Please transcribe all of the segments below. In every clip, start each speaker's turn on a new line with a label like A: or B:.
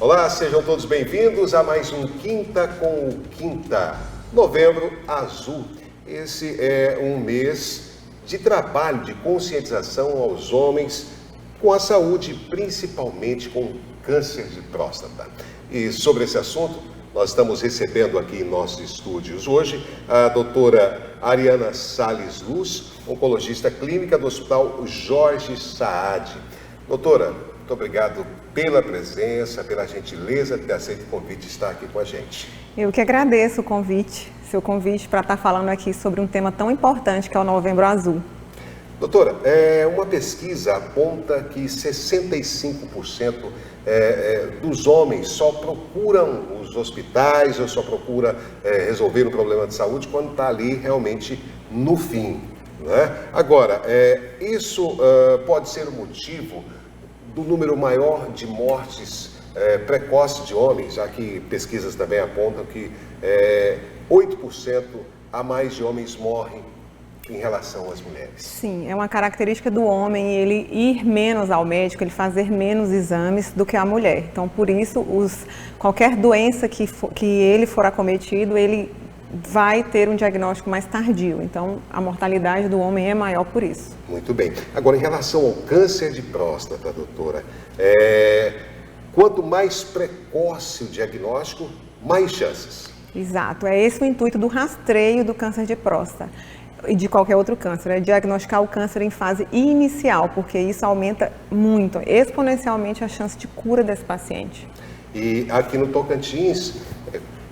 A: Olá, sejam todos bem-vindos a mais um Quinta com o Quinta. Novembro Azul. Esse é um mês de trabalho, de conscientização aos homens com a saúde, principalmente com câncer de próstata. E sobre esse assunto, nós estamos recebendo aqui em nossos estúdios hoje a doutora Ariana Salles Luz, oncologista clínica do Hospital Jorge Saad. Doutora, muito obrigado pela presença, pela gentileza de ter aceito o convite de estar aqui com a gente.
B: Eu que agradeço o convite, seu convite para estar falando aqui sobre um tema tão importante que é o Novembro Azul.
A: Doutora, uma pesquisa aponta que 65% dos homens só procuram os hospitais ou só procura resolver um problema de saúde quando está ali realmente no fim, né? Agora, isso pode ser o motivo do número maior de mortes precoces de homens, já que pesquisas também apontam que 8% a mais de homens morrem em relação às mulheres.
B: Sim, é uma característica do homem ele ir menos ao médico, ele fazer menos exames do que a mulher. Então, por isso, qualquer doença que ele for acometido, ele vai ter um diagnóstico mais tardio. Então, a mortalidade do homem é maior por isso.
A: Muito bem. Agora, em relação ao câncer de próstata, doutora, quanto mais precoce o diagnóstico, mais chances.
B: Exato, é esse o intuito do rastreio do câncer de próstata e de qualquer outro câncer, é diagnosticar o câncer em fase inicial, porque isso aumenta muito, exponencialmente a chance de cura desse paciente.
A: E aqui no Tocantins,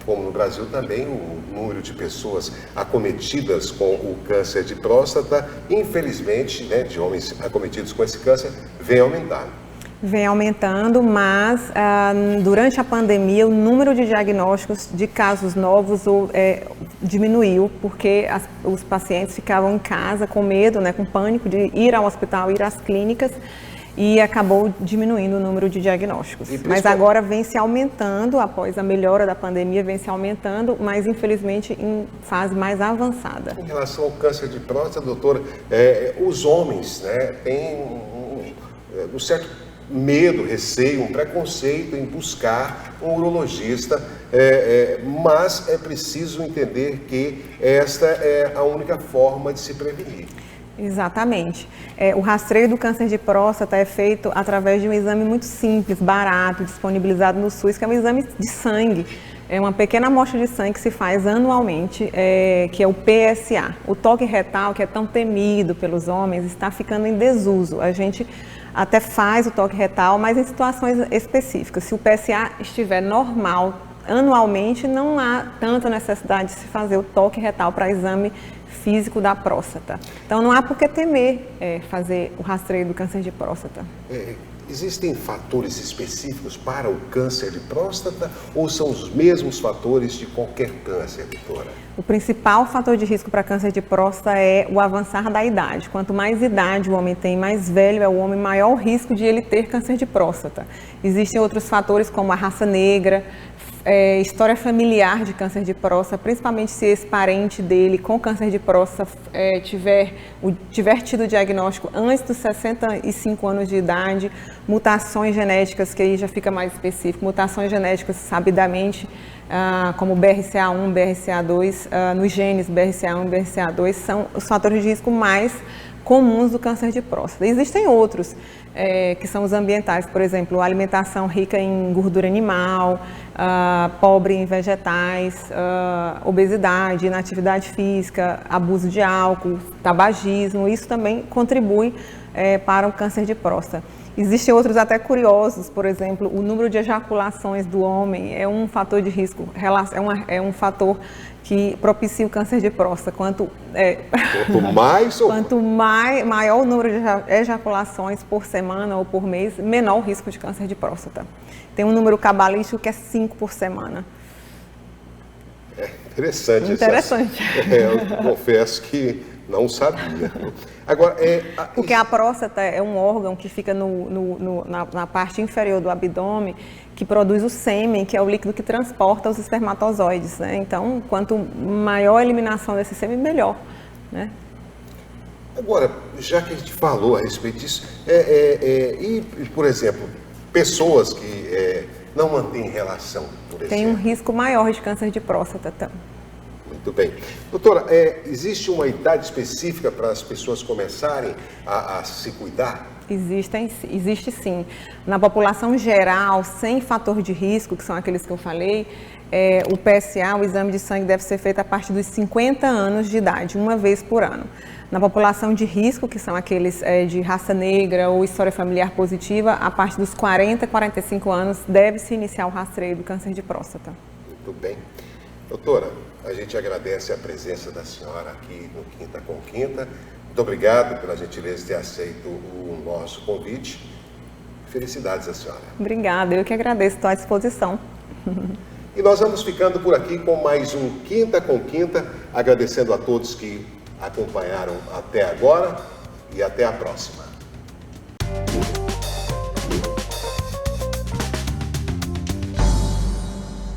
A: como no Brasil também, o número de pessoas acometidas com o câncer de próstata, infelizmente, né, de homens acometidos com esse câncer, vem aumentando.
B: Vem aumentando, mas durante a pandemia o número de diagnósticos de casos novos diminuiu, porque os pacientes ficavam em casa com medo, né, com pânico de ir ao hospital, ir às clínicas, e acabou diminuindo o número de diagnósticos. Mas agora vem se aumentando, após a melhora da pandemia, vem se aumentando, mas infelizmente em fase mais avançada.
A: Em relação ao câncer de próstata, doutora, os homens, né, têm um certo medo, receio, um preconceito em buscar um urologista, mas é preciso entender que esta é a única forma de se prevenir.
B: Exatamente. O rastreio do câncer de próstata é feito através de um exame muito simples, barato, disponibilizado no SUS, que é um exame de sangue. É uma pequena amostra de sangue que se faz anualmente, que é o PSA. O toque retal, que é tão temido pelos homens, está ficando em desuso. A gente até faz o toque retal, mas em situações específicas. Se o PSA estiver normal anualmente, não há tanta necessidade de se fazer o toque retal para exame físico da próstata. Então não há por que temer fazer o rastreio do câncer de próstata.
A: Existem fatores específicos para o câncer de próstata ou são os mesmos fatores de qualquer câncer, doutora?
B: O principal fator de risco para câncer de próstata é o avançar da idade. Quanto mais idade o homem tem, mais velho é o homem, maior o risco de ele ter câncer de próstata. Existem outros fatores como a raça negra, história familiar de câncer de próstata, principalmente se esse parente dele com câncer de próstata tiver tido o diagnóstico antes dos 65 anos de idade, mutações genéticas, que aí já fica mais específico, mutações genéticas sabidamente, como BRCA1, BRCA2, nos genes BRCA1 e BRCA2, são os fatores de risco mais comuns do câncer de próstata. Existem outros, que são os ambientais, por exemplo, alimentação rica em gordura animal, pobre em vegetais, obesidade, inatividade física, abuso de álcool, tabagismo, isso também contribui para o câncer de próstata. Existem outros até curiosos, por exemplo, o número de ejaculações do homem é um fator de risco, é um fator que propicia o câncer de próstata. Quanto maior o número de ejaculações por semana ou por mês, menor o risco de câncer de próstata. Tem um número cabalístico que é 5 por semana.
A: Interessante.
B: Interessante.
A: Eu confesso que não sabia. Agora,
B: porque a próstata é um órgão que fica na parte inferior do abdômen, que produz o sêmen, que é o líquido que transporta os espermatozoides, né? Então, quanto maior a eliminação desse sêmen, melhor, né?
A: Agora, já que a gente falou a respeito disso, e, por exemplo, pessoas que não mantém relação, por exemplo?
B: Tem um risco maior de câncer de próstata também.
A: Muito bem. Doutora, existe uma idade específica para as pessoas começarem a se cuidar?
B: Existe sim. Na população geral, sem fator de risco, que são aqueles que eu falei, o PSA, o exame de sangue, deve ser feito a partir dos 50 anos de idade, uma vez por ano. Na população de risco, que são aqueles de raça negra ou história familiar positiva, a partir dos 40, 45 anos, deve-se iniciar o rastreio do câncer de próstata.
A: Muito bem. Doutora, a gente agradece a presença da senhora aqui no Quinta com Quinta. Muito obrigado pela gentileza de ter aceito o nosso convite. Felicidades à senhora.
B: Obrigada, eu que agradeço, estou à disposição.
A: E nós vamos ficando por aqui com mais um Quinta com Quinta, agradecendo a todos que acompanharam até agora e até a próxima.